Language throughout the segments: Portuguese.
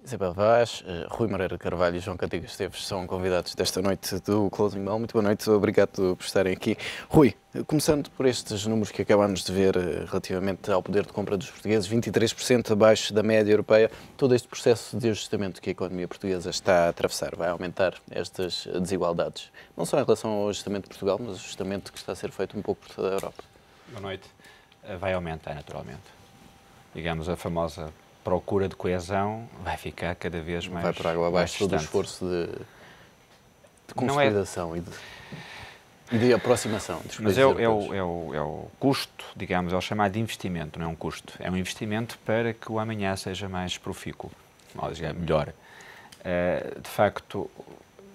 Isabel Vaz, Rui Moreira Carvalho e João Cantigas Esteves são convidados desta noite do Closing Bell. Muito boa noite, obrigado por estarem aqui. Rui, começando por estes números que acabámos de ver relativamente ao poder de compra dos portugueses, 23% abaixo da média europeia, todo este processo de ajustamento que a economia portuguesa está a atravessar vai aumentar estas desigualdades, não só em relação ao ajustamento de Portugal, mas o ajustamento que está a ser feito um pouco por toda a Europa. Boa noite. Vai aumentar naturalmente. Digamos, a famosa procura de coesão vai ficar cada vez mais. Vai por água abaixo todo o esforço de consolidação e de aproximação. Mas é o custo, digamos, é o chamado de investimento, não é um custo. É um investimento para que o amanhã seja mais profícuo, melhor. De facto,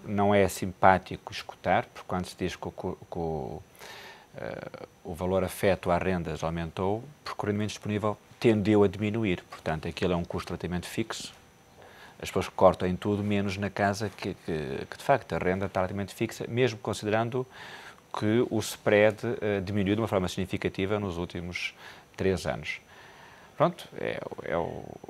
não é simpático escutar, porque quando se diz que o valor afeto às rendas aumentou, porque o rendimento disponível tendeu a diminuir. Portanto, aquilo é um custo relativamente fixo. As pessoas cortam em tudo, menos na casa, que de facto a renda está relativamente fixa, mesmo considerando que o spread diminuiu de uma forma significativa nos últimos 3 anos. Pronto,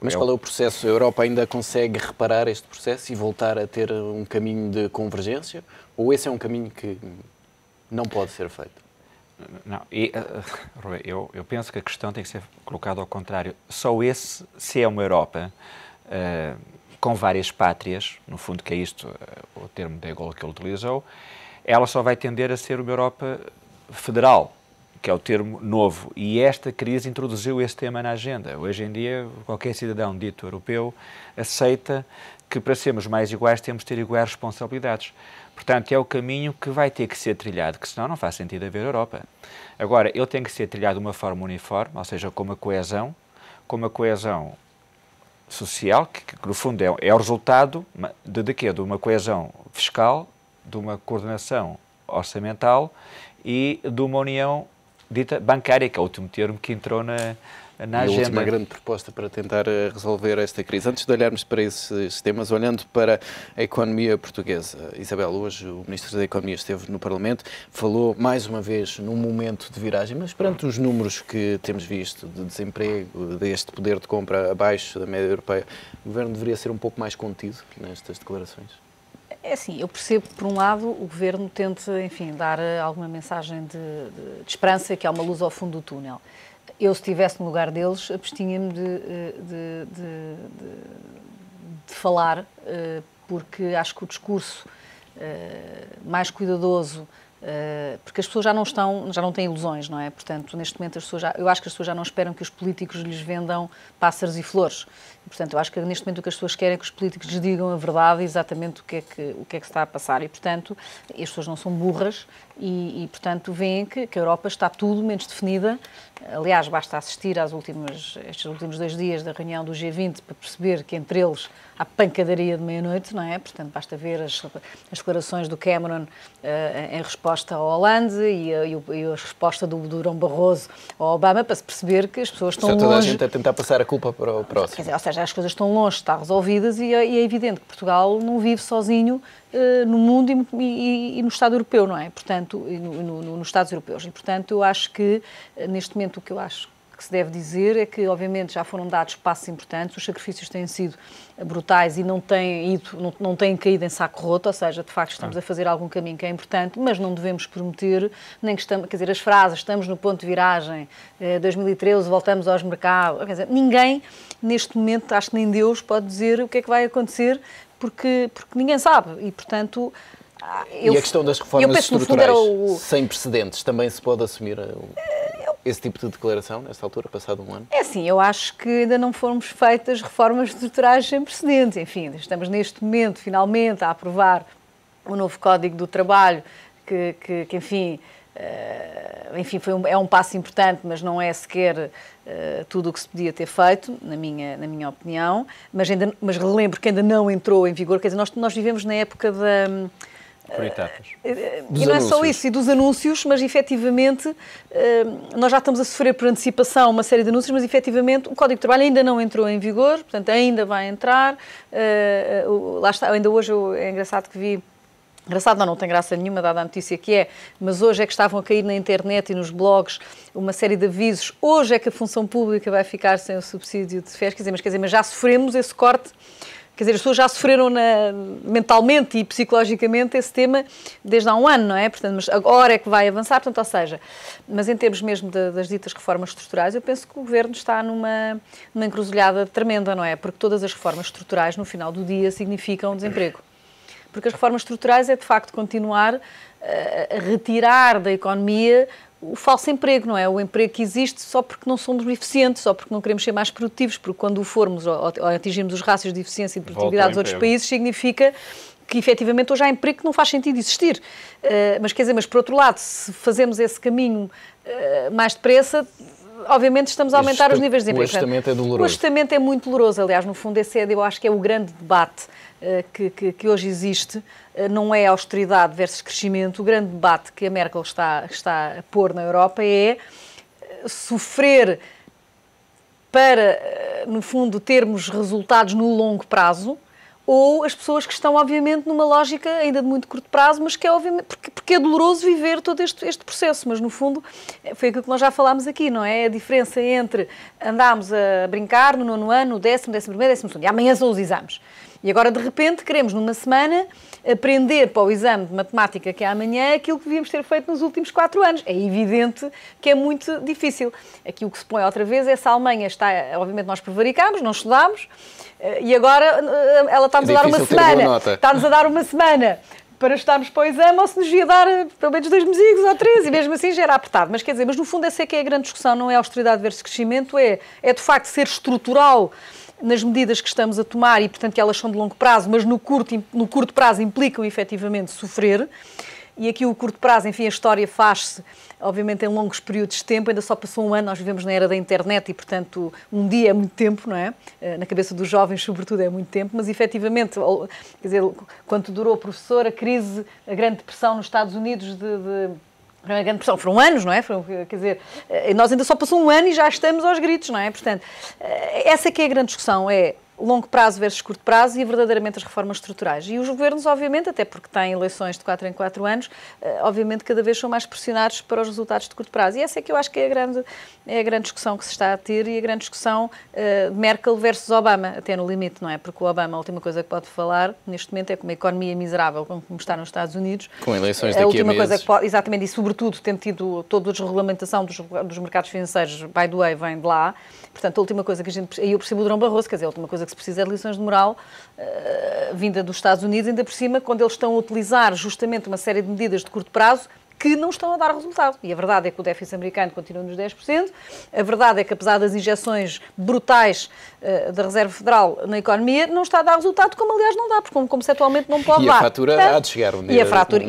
Mas qual é o processo? A Europa ainda consegue reparar este processo e voltar a ter um caminho de convergência? Ou esse é um caminho que não pode ser feito? Não, eu penso que a questão tem que ser colocada ao contrário. Só esse, se é uma Europa com várias pátrias, no fundo que é isto o termo de Gaulle que ele utilizou, ela só vai tender a ser uma Europa federal, que é o termo novo. E esta crise introduziu esse tema na agenda. Hoje em dia, qualquer cidadão dito europeu aceita que para sermos mais iguais temos de ter iguais responsabilidades. Portanto, é o caminho que vai ter que ser trilhado, que senão não faz sentido haver Europa. Agora, ele tem que ser trilhado de uma forma uniforme, ou seja, com uma coesão social, que no fundo é o resultado de quê? De uma coesão fiscal, de uma coordenação orçamental e de uma união dita bancária, que é o último termo que entrou na agenda. A última grande proposta para tentar resolver esta crise. Antes de olharmos para esses temas, olhando para a economia portuguesa, Isabel, hoje o Ministro da Economia esteve no Parlamento, falou mais uma vez num momento de viragem, mas perante os números que temos visto de desemprego, deste poder de compra abaixo da média europeia, o Governo deveria ser um pouco mais contido nestas declarações? É assim, eu percebo que, por um lado, o Governo tenta, enfim, dar alguma mensagem de esperança, que há uma luz ao fundo do túnel. Eu, se estivesse no lugar deles, abstinha-me de falar, porque acho que o discurso mais cuidadoso, porque as pessoas já não têm ilusões, não é? Portanto, neste momento, eu acho que as pessoas já não esperam que os políticos lhes vendam pássaros e flores. Portanto, eu acho que neste momento o que as pessoas querem é que os políticos lhes digam a verdade, exatamente o que é que se está a passar. E, portanto, as pessoas não são burras e portanto, veem que a Europa está tudo menos definida. Aliás, basta assistir estes últimos 2 dias da reunião do G20 para perceber que entre eles há pancadaria de meia-noite, não é? Portanto, basta ver as declarações do Cameron em resposta ao Hollande e a resposta do Durão Barroso ao Obama para se perceber que as pessoas estão longe. Toda a gente a tentar passar a culpa para o próximo. Quer dizer, ou seja, as coisas estão longe de estar resolvidas e é evidente que Portugal não vive sozinho no mundo e no Estado europeu, não é? Portanto, nos Estados europeus. E, portanto, eu acho que, neste momento, o que eu acho que se deve dizer é que, obviamente, já foram dados passos importantes, os sacrifícios têm sido brutais e não têm caído em saco roto, ou seja, de facto estamos a fazer algum caminho que é importante, mas não devemos prometer, nem que estamos, quer dizer, as frases, estamos no ponto de viragem, 2013 voltamos aos mercados, quer dizer, ninguém, neste momento, acho que nem Deus pode dizer o que é que vai acontecer, porque ninguém sabe e, portanto... E a questão das reformas estruturais sem precedentes, também se pode assumir esse tipo de declaração, nesta altura, passado um ano? É assim, eu acho que ainda não foram feitas reformas estruturais sem precedentes. Enfim, estamos neste momento, finalmente, a aprovar o novo Código do Trabalho, que enfim, é um passo importante, mas não é sequer tudo o que se podia ter feito, na minha opinião. Mas relembro que ainda não entrou em vigor. Quer dizer, nós vivemos na época da... Por etapas. E não é só isso, e dos anúncios, mas efetivamente nós já estamos a sofrer por antecipação uma série de anúncios, mas efetivamente o Código de Trabalho ainda não entrou em vigor, portanto ainda vai entrar. Lá está, ainda hoje é engraçado que vi. Engraçado, não tem graça nenhuma, dada a notícia que é, mas hoje é que estavam a cair na internet e nos blogs uma série de avisos. Hoje é que a função pública vai ficar sem o subsídio de FES, quer dizer, mas já sofremos esse corte Quer dizer, as pessoas já sofreram mentalmente e psicologicamente esse tema desde há um ano, não é? Portanto, mas agora é que vai avançar, portanto, ou seja, mas em termos mesmo das ditas reformas estruturais, eu penso que o Governo está numa encruzilhada tremenda, não é? Porque todas as reformas estruturais, no final do dia, significam desemprego. Porque as reformas estruturais é, de facto, continuar a retirar da economia o falso emprego, não é? O emprego que existe só porque não somos eficientes, só porque não queremos ser mais produtivos, porque quando o formos ou atingirmos os rácios de eficiência e de produtividade dos outros países, significa que efetivamente hoje há emprego que não faz sentido existir. Mas quer dizer, mas por outro lado, se fazemos esse caminho mais depressa, obviamente estamos a aumentar os níveis de emprego. O ajustamento é doloroso. O ajustamento é muito doloroso, aliás, no fundo esse eu acho que é o grande debate que hoje existe, não é austeridade versus crescimento. O grande debate que a Merkel está a pôr na Europa é sofrer para, no fundo, termos resultados no longo prazo, ou as pessoas que estão, obviamente, numa lógica ainda de muito curto prazo, mas que é, obviamente, porque é doloroso viver todo este processo. Mas, no fundo, foi aquilo que nós já falámos aqui, não é? A diferença entre andarmos a brincar no 9º ano, no 10º, 11º, 12º, e amanhã são os exames. E agora, de repente, queremos, numa semana, aprender para o exame de matemática que é amanhã aquilo que devíamos ter feito nos últimos 4 anos. É evidente que é muito difícil. Aqui o que se põe outra vez é se a Alemanha está... Obviamente nós prevaricámos, não estudámos, e agora ela está-nos a dar uma semana. Está-nos a dar uma semana para estudarmos para o exame, ou se nos ia dar pelo menos 2 meses ou 3, e mesmo assim já era apertado. Mas quer dizer, mas no fundo essa é que é a grande discussão, não é austeridade versus crescimento, é de facto ser estrutural nas medidas que estamos a tomar e, portanto, que elas são de longo prazo, mas no curto prazo implicam efetivamente sofrer. E aqui o curto prazo, enfim, a história faz-se, obviamente, em longos períodos de tempo, ainda só passou um ano, nós vivemos na era da internet e, portanto, um dia é muito tempo, não é? Na cabeça dos jovens, sobretudo, é muito tempo, mas, efetivamente, quer dizer, quanto durou, professor, a crise, a grande depressão nos Estados Unidos a grande depressão, foram anos, não é? Quer dizer, nós ainda só passou um ano e já estamos aos gritos, não é? Portanto, essa que é a grande discussão, é longo prazo versus curto prazo e verdadeiramente as reformas estruturais. E os governos, obviamente, até porque têm eleições de 4 em 4 anos, obviamente cada vez são mais pressionados para os resultados de curto prazo. E essa é que eu acho que é a grande discussão que se está a ter e a grande discussão de Merkel versus Obama, até no limite, não é? Porque o Obama, a última coisa que pode falar neste momento é com uma economia miserável como está nos Estados Unidos. Com eleições daqui a meses. A última coisa que pode, exatamente, e sobretudo tendo tido toda a desregulamentação dos mercados financeiros, by the way, vem de lá. Portanto, a última coisa que a gente... Aí eu percebo o Durão Barroso, quer dizer, a última coisa que se precisa é de lições de moral vinda dos Estados Unidos, ainda por cima, quando eles estão a utilizar justamente uma série de medidas de curto prazo que não estão a dar resultado. E a verdade é que o déficit americano continua nos 10%, a verdade é que, apesar das injeções brutais da Reserva Federal na economia, não está a dar resultado, como aliás não dá, porque conceptualmente não pode dar. E a fatura há de chegar um dia. E a fratura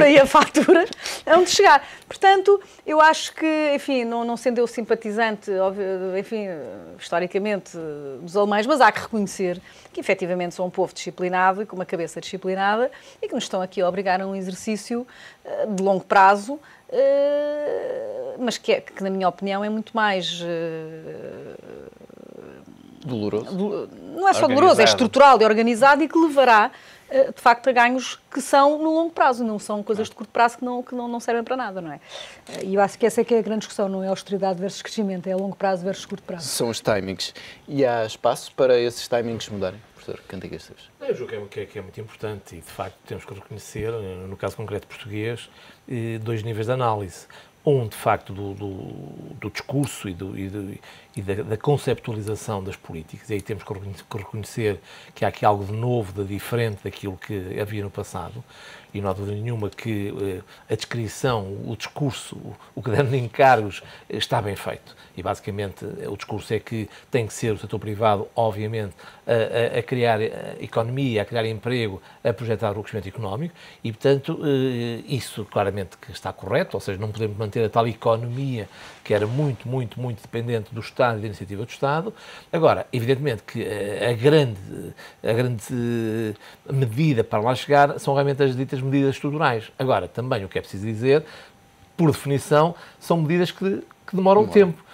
e a fatura hão de chegar. Portanto, eu acho que, enfim, não sendo eu simpatizante, enfim, historicamente, dos alemães, mas há que reconhecer que, efetivamente, são um povo disciplinado e com uma cabeça disciplinada e que nos estão aqui a obrigar a um exercício de longo prazo, mas que, na minha opinião, é muito mais... doloroso. Não é só doloroso, é estrutural e organizado e que levará, de facto, a ganhos que são no longo prazo, não são coisas de curto prazo que não servem para nada, não é? E eu acho que essa é que é a grande discussão, não é austeridade versus crescimento, é longo prazo versus curto prazo. São os timings. E há espaço para esses timings mudarem? Professor Cantigas Esteves. Eu julgo que é muito importante e, de facto, temos que reconhecer, no caso concreto português, 2 níveis de análise. Um, de facto, do discurso e da conceptualização das políticas, e aí temos que reconhecer que há aqui algo de novo, de diferente daquilo que havia no passado, e não há dúvida nenhuma que a descrição, o discurso, o caderno de encargos está bem feito. E, basicamente, o discurso é que tem que ser o setor privado, obviamente, a criar economia, a criar emprego, a projetar o crescimento económico, e, portanto, isso claramente que está correto, ou seja, não podemos manter a tal economia que era muito, muito, muito dependente do Estado e da iniciativa do Estado. Agora, evidentemente que a grande medida para lá chegar são realmente as ditas medidas estruturais. Agora, também o que é preciso dizer, por definição, são medidas que demoram tempo.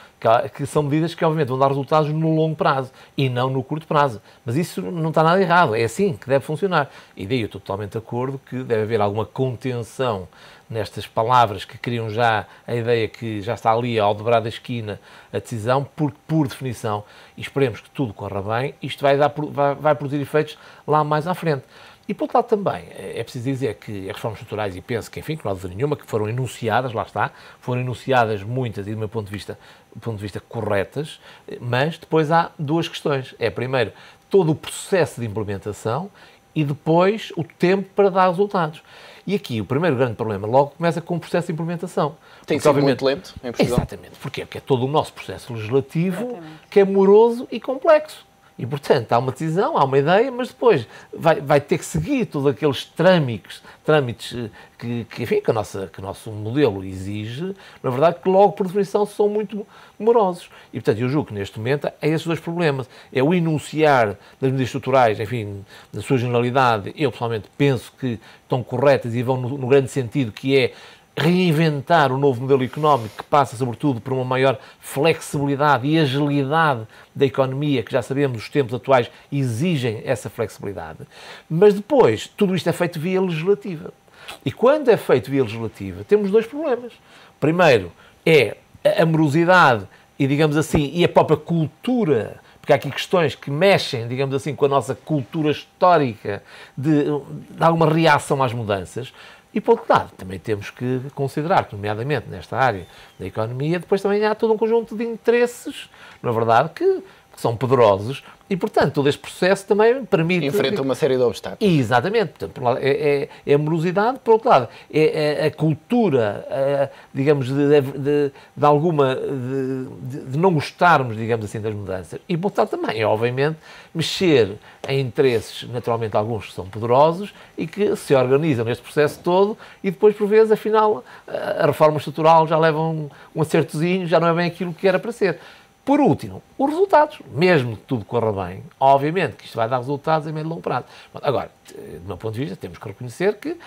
que são medidas que, obviamente, vão dar resultados no longo prazo e não no curto prazo. Mas isso não está nada errado, é assim que deve funcionar. E daí eu estou totalmente de acordo que deve haver alguma contenção nestas palavras que criam já a ideia que já está ali ao dobrar da esquina a decisão, porque, por definição, e esperemos que tudo corra bem, isto vai produzir efeitos lá mais à frente. E, por outro lado, também é preciso dizer que as reformas estruturais, e penso que, enfim, que não há dúvida nenhuma, que foram enunciadas, lá está, foram enunciadas muitas e, do meu ponto de vista corretas, mas depois há duas questões. É, primeiro, todo o processo de implementação e depois o tempo para dar resultados. E aqui o primeiro grande problema logo começa com o processo de implementação. Tem sido muito lento em Portugal. Exatamente. Porquê? Porque é todo o nosso processo legislativo que é moroso e complexo. E, portanto, há uma decisão, há uma ideia, mas depois vai ter que seguir todos aqueles trâmites que enfim, que o nosso modelo exige, na verdade, que logo, por definição, são muito morosos. E, portanto, eu julgo que, neste momento, é esses dois problemas. É o enunciar das medidas estruturais, enfim, na sua generalidade, eu, pessoalmente, penso que estão corretas e vão no grande sentido, que é reinventar o novo modelo económico que passa, sobretudo, por uma maior flexibilidade e agilidade da economia, que já sabemos, os tempos atuais exigem essa flexibilidade. Mas depois, tudo isto é feito via legislativa. E quando é feito via legislativa, temos dois problemas. Primeiro, é a morosidade e, digamos assim, e a própria cultura, porque há aqui questões que mexem, digamos assim, com a nossa cultura histórica de alguma reação às mudanças. E, por outro lado, também temos que considerar que, nomeadamente nesta área da economia, depois também há todo um conjunto de interesses, na verdade, que são poderosos e, portanto, todo este processo também permite... Enfrenta uma série de obstáculos. Exatamente. Portanto, por um lado, é a morosidade, por outro lado, é a cultura, digamos, de não gostarmos, digamos assim, das mudanças. E, por outro lado, também, obviamente, mexer em interesses, naturalmente, alguns que são poderosos e que se organizam neste processo todo e depois, por vezes, afinal, a reforma estrutural já leva um acertozinho, já não é bem aquilo que era para ser. Por último, os resultados. Mesmo que tudo corra bem, obviamente que isto vai dar resultados a médio e longo prazo. Agora, do meu ponto de vista, temos que reconhecer que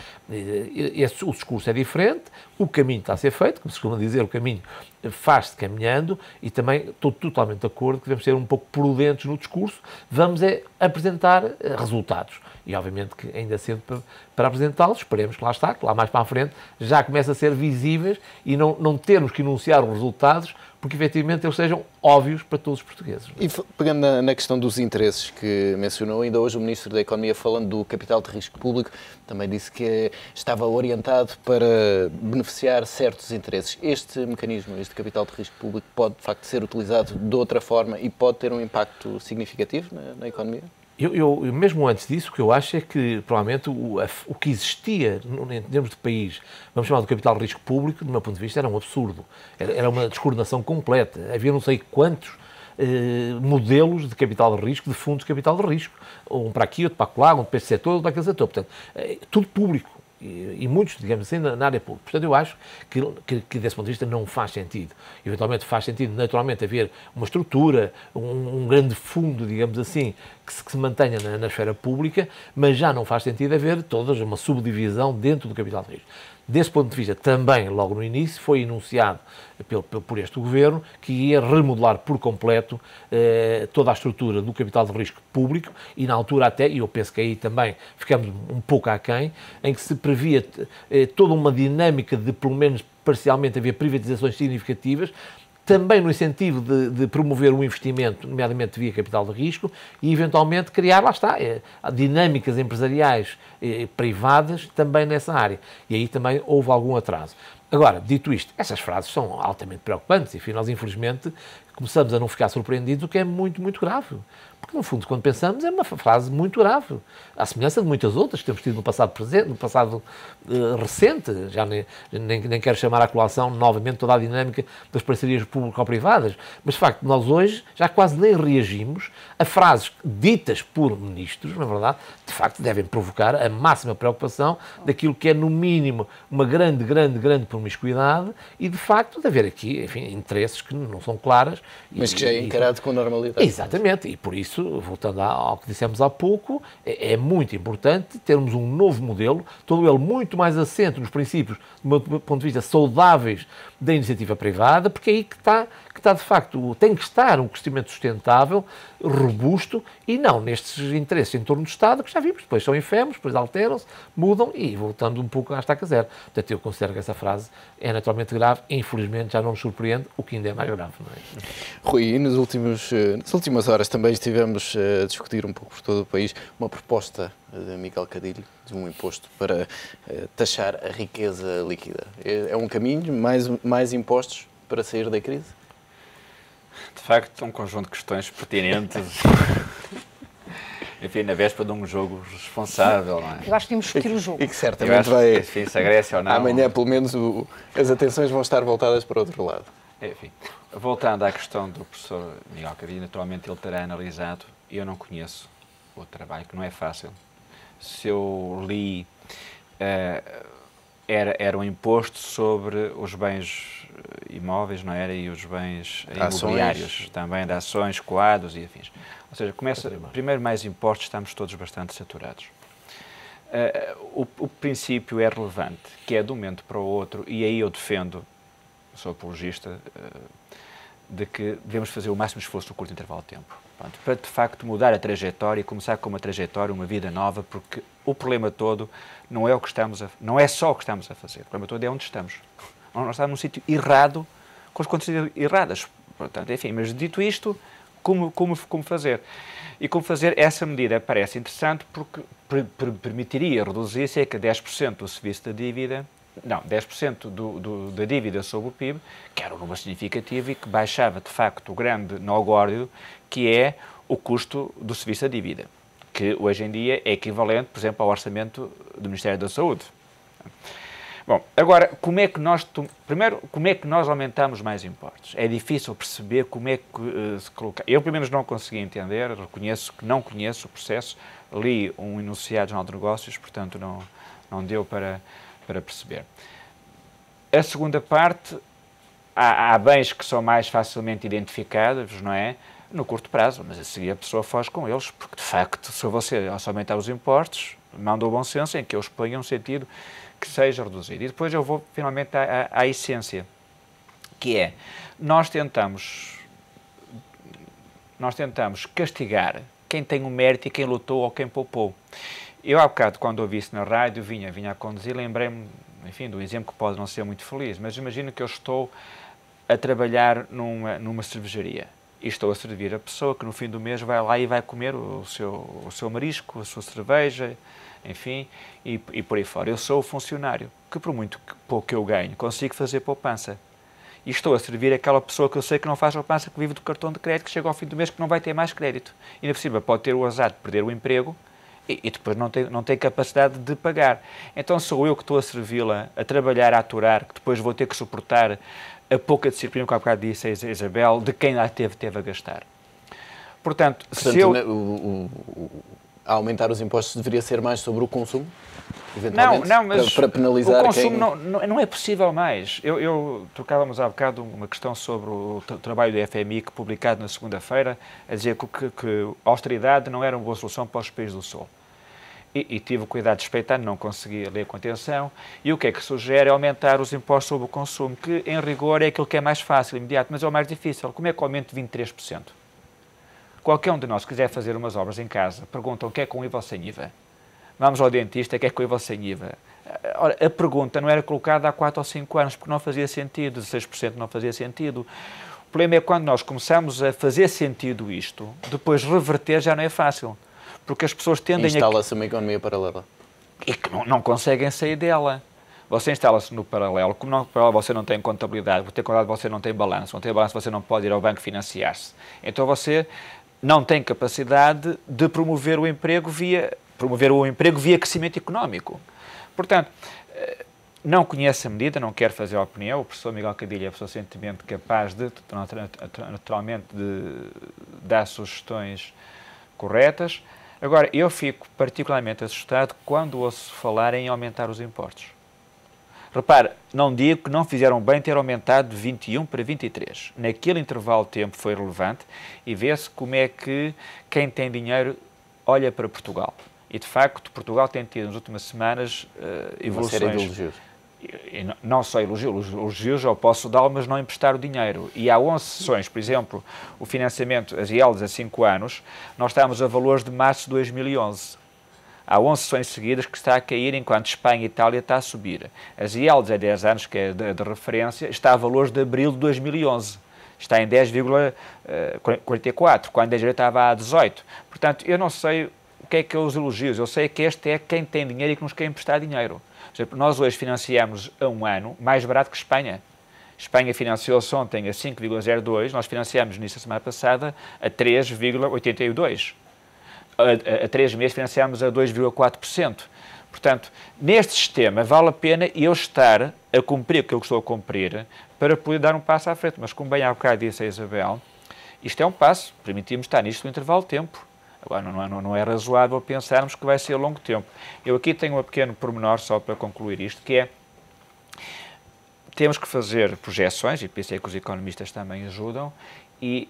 o discurso é diferente, o caminho está a ser feito, como se costuma dizer, o caminho faz-se caminhando e também estou totalmente de acordo que devemos ser um pouco prudentes no discurso, vamos apresentar resultados. E, obviamente, que ainda cedo para apresentá-los, esperemos que lá está, que lá mais para a frente já começa a ser visíveis e não termos que enunciar os resultados, porque, efetivamente, eles sejam óbvios para todos os portugueses. E pegando na questão dos interesses que mencionou, ainda hoje o Ministro da Economia, falando do capital de risco público, também disse que estava orientado para beneficiar certos interesses. Este mecanismo, este capital de risco público, pode, de facto, ser utilizado de outra forma e pode ter um impacto significativo na economia? Eu, mesmo antes disso, o que eu acho é que, provavelmente, o que existia em termos de país, vamos chamar de capital de risco público, do meu ponto de vista, era um absurdo. Era uma descoordenação completa. Havia não sei quantos modelos de capital de risco, de fundos de capital de risco. Um para aqui, outro para lá, um para este setor, outro para aquele setor. Portanto, tudo público. E muitos, digamos assim, na área pública. Portanto, eu acho que desse ponto de vista não faz sentido. Eventualmente faz sentido, naturalmente, haver uma estrutura, um grande fundo, digamos assim, que se mantenha na esfera pública, mas já não faz sentido haver toda uma subdivisão dentro do capital de risco. Desse ponto de vista, também, logo no início, foi enunciado por este Governo que ia remodelar por completo toda a estrutura do capital de risco público e, na altura até, e eu penso que aí também ficamos um pouco aquém, em que se previa toda uma dinâmica de, pelo menos parcialmente, haver privatizações significativas, também no incentivo de promover o investimento, nomeadamente via capital de risco, e eventualmente criar, lá está, dinâmicas empresariais privadas também nessa área. E aí também houve algum atraso. Agora, dito isto, essas frases são altamente preocupantes e, nós, infelizmente, começamos a não ficar surpreendidos, o que é muito, muito grave. Porque, no fundo, quando pensamos, é uma frase muito grave. À semelhança de muitas outras que temos tido no passado presente, no passado recente. Já nem quero chamar à colação novamente toda a dinâmica das parcerias público-privadas. Mas, de facto, nós hoje já quase nem reagimos a frases ditas por ministros, na verdade, de facto, devem provocar a máxima preocupação daquilo que é, no mínimo, uma grande promiscuidade e, de facto, de haver aqui, enfim, interesses que não são claras Mas que já é encarado com normalidade. Exatamente, e por isso, voltando ao que dissemos há pouco, é muito importante termos um novo modelo, todo ele muito mais assente nos princípios, do meu ponto de vista, saudáveis da iniciativa privada, porque é aí que está de facto, tem que estar um crescimento sustentável, robusto, e não nestes interesses em torno do Estado, que já vimos, depois são efêmeros, depois alteram-se, mudam e voltando um pouco à estaca zero. Portanto, eu considero que essa frase é naturalmente grave e, infelizmente, já não nos surpreende, o que ainda é mais grave, não é? Rui, e nas últimas horas também estivemos a discutir um pouco por todo o país uma proposta de Miguel Cadilho de um imposto para taxar a riqueza líquida. É um caminho, mais impostos para sair da crise? De facto, um conjunto de questões pertinentes. Enfim, na véspera de um jogo responsável, não é? Eu acho que tínhamos que discutir o jogo. E que certamente vai... Enfim, se a Grécia ou não... Amanhã, pelo menos, as atenções vão estar voltadas para outro lado. Enfim, voltando à questão do professor Miguel Cadilho, naturalmente ele terá analisado, e eu não conheço o trabalho, que não é fácil. Se eu li, era um imposto sobre os bens imóveis, não era? E os bens imobiliários, também de ações, coados e afins. Ou seja, primeiro mais impostos, estamos todos bastante saturados. O princípio é relevante, que é de um momento para o outro, e aí eu defendo, sou apologista, de que devemos fazer o máximo esforço no curto intervalo de tempo. Pronto, para, de facto, mudar a trajetória e começar com uma trajetória, uma vida nova, porque o problema todo não é só o que estamos a fazer, o problema todo é onde estamos. Nós estamos num sítio errado, com as condições erradas. Portanto, enfim, mas dito isto, como fazer? E como fazer essa medida parece interessante porque permitiria reduzir cerca de 10% do serviço da dívida, não, 10% da dívida sobre o PIB, que era um número significativo e que baixava, de facto, o grande nó górdio, que é o custo do serviço da dívida, que hoje em dia é equivalente, por exemplo, ao orçamento do Ministério da Saúde. Bom, agora, como é que nós aumentamos mais impostos? É difícil perceber como é que se coloca. Eu, pelo menos, não consegui entender, reconheço que não conheço o processo, li um enunciado do Jornal de Negócios, portanto, não deu para perceber. A segunda parte, há bens que são mais facilmente identificáveis, não é? No curto prazo, mas a seguir a pessoa foge com eles, porque, de facto, se você aumentar os impostos, manda o bom senso em que eu os ponha um sentido que seja reduzido. E depois eu vou, finalmente, à essência, que é, nós tentamos castigar quem tem o mérito e quem lutou ou quem poupou. Eu, há bocado, quando ouvi isso na rádio, vinha a conduzir, lembrei-me, enfim, do exemplo que pode não ser muito feliz, mas imagino que eu estou a trabalhar numa cervejaria e estou a servir a pessoa que no fim do mês vai lá e vai comer o seu marisco, a sua cerveja, enfim, e por aí fora. Eu sou o funcionário, que por muito pouco que eu ganho, consigo fazer poupança. E estou a servir aquela pessoa que eu sei que não faz poupança, que vive do cartão de crédito, que chega ao fim do mês que não vai ter mais crédito. E, ainda por cima, pode ter o azar de perder o emprego e depois não tem capacidade de pagar. Então sou eu que estou a servi-la, a trabalhar, a aturar, que depois vou ter que suportar a pouca disciplina, que há bocado disse a Isabel, de quem lá teve a gastar. Portanto, se eu... aumentar os impostos deveria ser mais sobre o consumo? Não, mas para penalizar o consumo quem... não é possível mais. Trocávamos há bocado uma questão sobre o trabalho do FMI, que publicado na segunda-feira, a dizer que a austeridade não era uma boa solução para os países do Sul. E tive o cuidado de respeitar, não consegui ler com atenção, e o que é que sugere? Aumentar os impostos sobre o consumo, que em rigor é aquilo que é mais fácil, imediato, mas é o mais difícil. Como é que aumenta 23%? Qualquer um de nós que quiser fazer umas obras em casa, perguntam o que é com IVA ou sem IVA. Vamos ao dentista, o que é com IVA ou sem IVA? Ora, a pergunta não era colocada há 4 ou 5 anos, porque não fazia sentido, 16% não fazia sentido. O problema é quando nós começamos a fazer sentido isto, depois reverter já não é fácil. Porque as pessoas tendem Instala-se uma economia paralela. E que não conseguem sair dela. Você instala-se no paralelo, como no paralelo você não tem contabilidade, por ter contabilidade você não tem balanço, não tem balanço você não pode ir ao banco financiar-se. Então você não tem capacidade de promover o emprego via crescimento económico. Portanto, não conheço a medida, não quero fazer a opinião, o professor Miguel Cadilho é suficientemente capaz de, naturalmente, de dar sugestões corretas. Agora, eu fico particularmente assustado quando ouço falar em aumentar os impostos. Repare, não digo que não fizeram bem ter aumentado de 21 para 23. Naquele intervalo de tempo foi relevante e vê-se como é que quem tem dinheiro olha para Portugal. E, de facto, Portugal tem tido nas últimas semanas evoluções... Uma série de elogios. E não só elogios eu posso dar, mas não emprestar o dinheiro. E há 11 sessões, por exemplo, o financiamento, as IELTS a 5 anos, nós estamos a valores de março de 2011. Há 11 sessões seguidas que está a cair, enquanto Espanha e Itália está a subir. As IELTS a 10 anos, que é de referência, está a valores de abril de 2011. Está em 10,44, quando a direita estava a 18. Portanto, eu não sei o que é os elogios. Eu sei que este é quem tem dinheiro e que nos quer emprestar dinheiro. Por exemplo, nós hoje financiamos a um ano mais barato que Espanha. Espanha financiou-se ontem a 5,02, nós financiamos nisso a semana passada a 3,82. A 3 meses financiámos a 2,4%. Portanto, neste sistema vale a pena eu estar a cumprir aquilo que estou a cumprir para poder dar um passo à frente. Mas como bem há bocado disse a Isabel, isto é um passo, permitimos estar nisto no intervalo de tempo. Agora, não é razoável pensarmos que vai ser a longo tempo. Eu aqui tenho um pequeno pormenor, só para concluir isto, que é, temos que fazer projeções, e pensei que os economistas também ajudam, e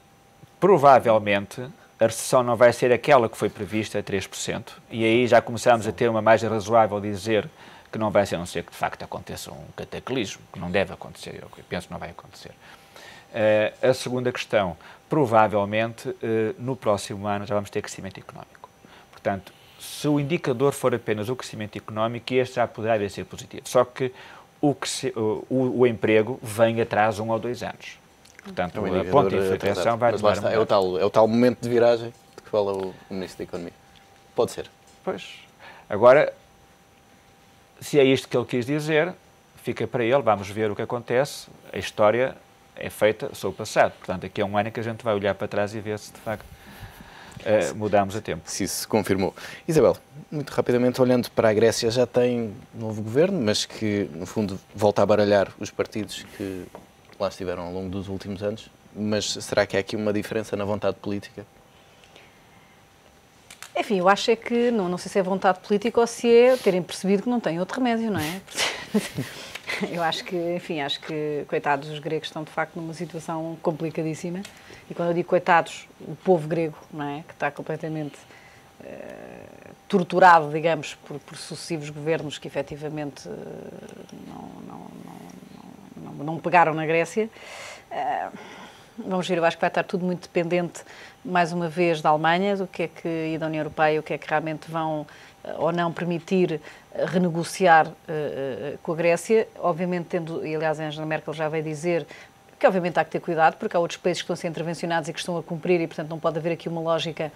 provavelmente a recessão não vai ser aquela que foi prevista, 3%, e aí já começamos a ter uma margem razoável de dizer que não vai ser, a não ser que de facto aconteça um cataclismo, que não deve acontecer, eu penso que não vai acontecer. A segunda questão, provavelmente no próximo ano já vamos ter crescimento económico. Portanto, se o indicador for apenas o crescimento económico, este já poderá vir a ser positivo. Só que o emprego vem atrás 1 ou 2 anos. Portanto, a ponta de infiltração vai demorar muito. É o tal momento de viragem de que fala o Ministro da Economia. Pode ser. Pois. Agora, se é isto que ele quis dizer, fica para ele, vamos ver o que acontece. A história é feita sobre o passado. Portanto, aqui é um ano que a gente vai olhar para trás e ver se, de facto, mudamos a tempo. Se isso se confirmou. Isabel, muito rapidamente, olhando para a Grécia, já tem novo governo, mas que, no fundo, volta a baralhar os partidos que lá estiveram ao longo dos últimos anos. Mas será que há aqui uma diferença na vontade política? Enfim, eu acho é que, não sei se é vontade política ou se é terem percebido que não tem outro remédio, não é? Eu acho que, enfim, coitados, os gregos estão de facto numa situação complicadíssima. E quando eu digo coitados, o povo grego, não é? Que está completamente torturado, digamos, por sucessivos governos que efetivamente não pegaram na Grécia. Vamos ver, eu acho que vai estar tudo muito dependente, mais uma vez, da Alemanha, e da União Europeia, o que é que realmente vão ou não permitir renegociar com a Grécia, obviamente e aliás a Angela Merkel já veio dizer que obviamente há que ter cuidado, porque há outros países que estão a ser intervencionados e que estão a cumprir e, portanto, não pode haver aqui uma lógica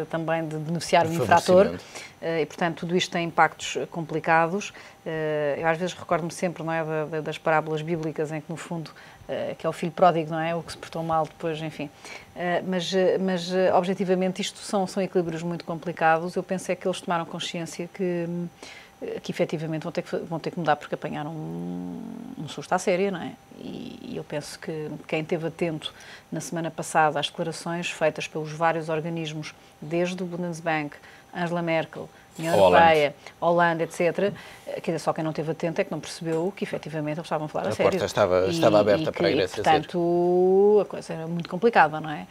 também de beneficiar o infrator. E, portanto, tudo isto tem impactos complicados. Eu às vezes recordo-me sempre, não é, das parábolas bíblicas em que, no fundo, que é o filho pródigo, não é? O que se portou mal depois, enfim. Mas objetivamente, isto são equilíbrios muito complicados. Eu penso é que eles tomaram consciência que efetivamente vão ter que mudar porque apanharam um susto à séria, não é? E eu penso que quem esteve atento na semana passada às declarações feitas pelos vários organismos, desde o Bundesbank, Angela Merkel, União Europeia, Holanda, etc. Quer dizer, só quem não esteve atento é que não percebeu que efetivamente eles estavam a falar a sério. A porta estava aberta para a Grécia. E, portanto, a coisa era muito complicada, não é?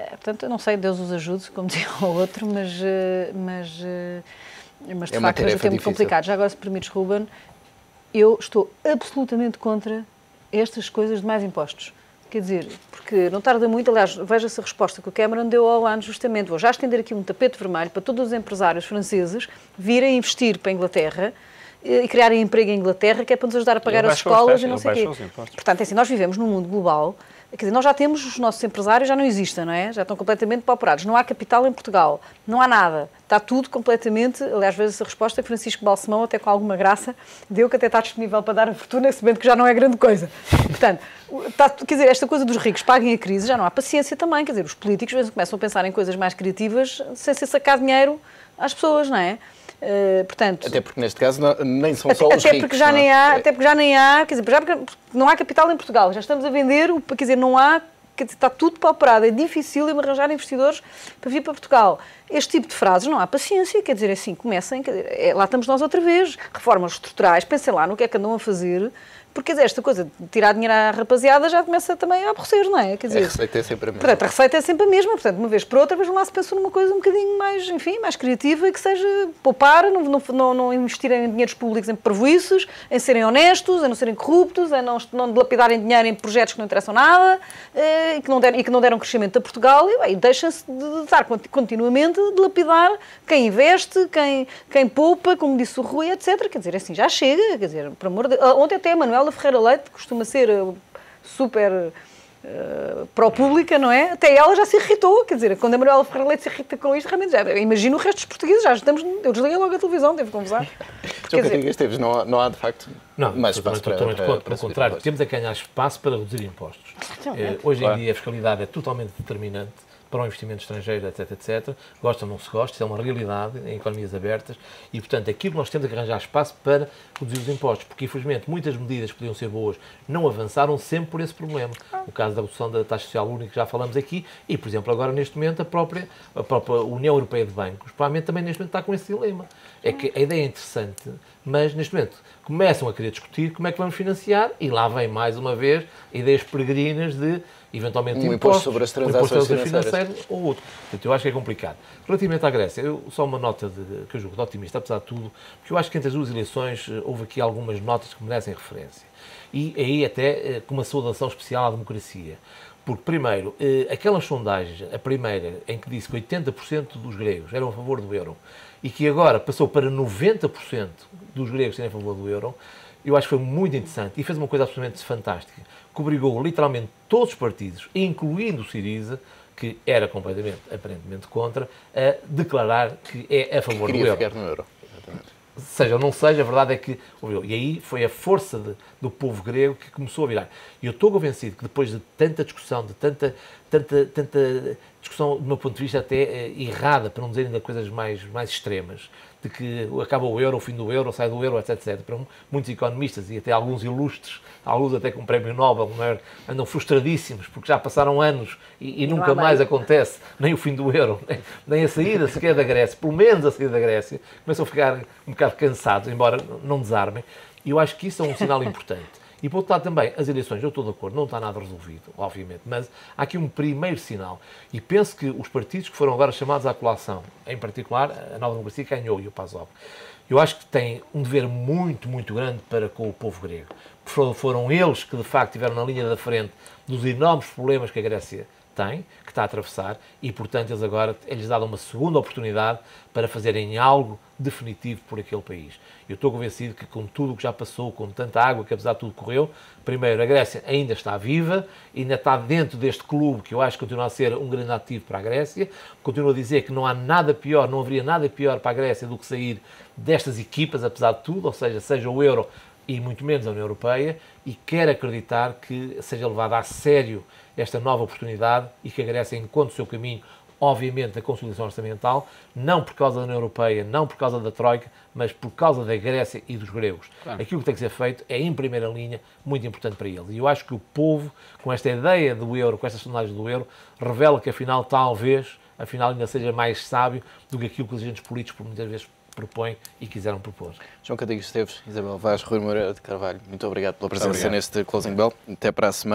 Portanto, eu não sei, Deus os ajude, como dizia o outro, mas de facto é muito complicado. Já agora, se permites, Ruben, eu estou absolutamente contra estas coisas de mais impostos. Quer dizer, porque não tarda muito, aliás, veja-se a resposta que o Cameron deu ao Hollande, justamente, vou já estender aqui um tapete vermelho para todos os empresários franceses virem investir para a Inglaterra e criarem emprego em Inglaterra, que é para nos ajudar a pagar as escolas e não sei o quê. Portanto, é assim, nós vivemos num mundo global. Quer dizer, nós já temos, os nossos empresários já não existem, não é? Já estão completamente pauperados. Não há capital em Portugal, não há nada. Está tudo completamente... Aliás, às vezes a resposta que Francisco Balsemão, até com alguma graça, deu que até está disponível para dar a fortuna, se bem que já não é grande coisa. Portanto, quer dizer, esta coisa dos ricos paguem a crise, já não há paciência também. Quer dizer, os políticos às vezes começam a pensar em coisas mais criativas sem ser sacar dinheiro às pessoas, não é? Portanto, até porque neste caso nem são só os ricos. Porque já nem há, quer dizer, já porque não há capital em Portugal, já estamos a vender, quer dizer, não há quer dizer, está tudo pauperado, é difícil arranjar investidores para vir para Portugal. Este tipo de frases, não há paciência, quer dizer, assim, comecem, quer dizer, lá estamos nós outra vez, reformas estruturais, pensem lá no que é que andam a fazer, porque, quer dizer, esta coisa de tirar dinheiro à rapaziada já começa também a aborrecer, não é? Quer dizer, A receita é sempre a mesma. Portanto, a receita é sempre a mesma, portanto, uma vez por outra, vejam lá se pensam numa coisa um bocadinho mais, enfim, mais criativa e que seja poupar, não investirem em dinheiros públicos em prejuízos, em serem honestos, em não serem corruptos, em não dilapidarem dinheiro em projetos que não interessam nada e que não deram crescimento a Portugal e deixem-se de estar continuamente a dilapidar quem investe, quem poupa, como disse o Rui, etc. Quer dizer, assim, já chega, quer dizer, por amor de... Ontem até a Manuela Ferreira Leite, que costuma ser super pró-pública, não é? Até ela já se irritou, quer dizer, quando a Manuela Ferreira Leite se irrita com isto, realmente já imagino o resto dos portugueses, eu desliguei logo a televisão, devo confessar. João Cantigas Esteves, não há de facto mais espaço para pelo contrário, temos a ganhar espaço para reduzir impostos. Hoje em dia a fiscalidade é totalmente determinante para o investimento estrangeiro, etc, etc. Gosta ou não se gosta, isso é uma realidade em economias abertas e, portanto, aquilo que nós temos é que arranjar espaço para reduzir os impostos, porque, infelizmente, muitas medidas que podiam ser boas não avançaram sempre por esse problema. O caso da redução da taxa social única, que já falamos aqui, e, por exemplo, agora, neste momento, a própria União Europeia de Bancos, provavelmente também, neste momento, está com esse dilema. É que a ideia é interessante, mas, neste momento, começam a querer discutir como é que vamos financiar e lá vem, mais uma vez, ideias peregrinas de eventualmente imposto sobre as transações financeiras ou outro. Portanto, eu acho que é complicado. Relativamente à Grécia, só uma nota que eu julgo de otimista, apesar de tudo, porque eu acho que entre as duas eleições houve aqui algumas notas que merecem referência. E aí até com uma saudação especial à democracia. Porque, primeiro, aquelas sondagens, a primeira, em que disse que 80% dos gregos eram a favor do euro e que agora passou para 90% dos gregos serem a favor do euro, eu acho que foi muito interessante e fez uma coisa absolutamente fantástica, que obrigou literalmente todos os partidos, incluindo o Syriza, que era completamente, aparentemente contra, a declarar que é a favor do euro. Ficar no euro. Exatamente. Seja ou não seja, a verdade é que ouviu. E aí foi a força do povo grego que começou a virar. E eu estou convencido que depois de tanta discussão, de tanta discussão, do meu ponto de vista, até errada, para não dizer ainda coisas mais extremas, de que acaba o euro, o fim do euro, sai do euro, etc. Para muitos economistas e até alguns ilustres, alguns até com prémio Nobel, andam frustradíssimos porque já passaram anos e nunca mais acontece nem o fim do euro, nem a saída sequer da Grécia, pelo menos a saída da Grécia, começam a ficar um bocado cansados, embora não desarmem. E eu acho que isso é um sinal importante. E, por outro lado, também, as eleições, eu estou de acordo, não está nada resolvido, obviamente, mas há aqui um primeiro sinal. E penso que os partidos que foram agora chamados à colação, em particular, a Nova Democracia ganhou e o PASOK, eu acho que têm um dever muito, muito grande para com o povo grego. Foram eles que, de facto, estiveram na linha da frente dos enormes problemas que a Grécia tem, que está a atravessar, e, portanto, eles agora é-lhes dado uma segunda oportunidade para fazerem algo definitivo por aquele país. Eu estou convencido que, com tudo o que já passou, com tanta água que, apesar de tudo, correu, primeiro, a Grécia ainda está viva, ainda está dentro deste clube, que eu acho que continua a ser um grande ativo para a Grécia, continuo a dizer que não há nada pior, não haveria nada pior para a Grécia do que sair destas equipas, apesar de tudo, ou seja o euro e muito menos a União Europeia, e quero acreditar que seja levada a sério esta nova oportunidade e que a Grécia encontre o seu caminho, obviamente, da consolidação orçamental, não por causa da União Europeia, não por causa da Troika, mas por causa da Grécia e dos gregos. Claro. Aquilo que tem que ser feito é, em primeira linha, muito importante para eles. E eu acho que o povo, com esta ideia do euro, com estas sondagens do euro, revela que, afinal, talvez, ainda seja mais sábio do que aquilo que os agentes políticos, por muitas vezes, propõem e quiseram propor. João Cantigas Esteves, Isabel Vaz, Rui Moreira de Carvalho, muito obrigado pela presença neste Closing Bell. Até para a semana.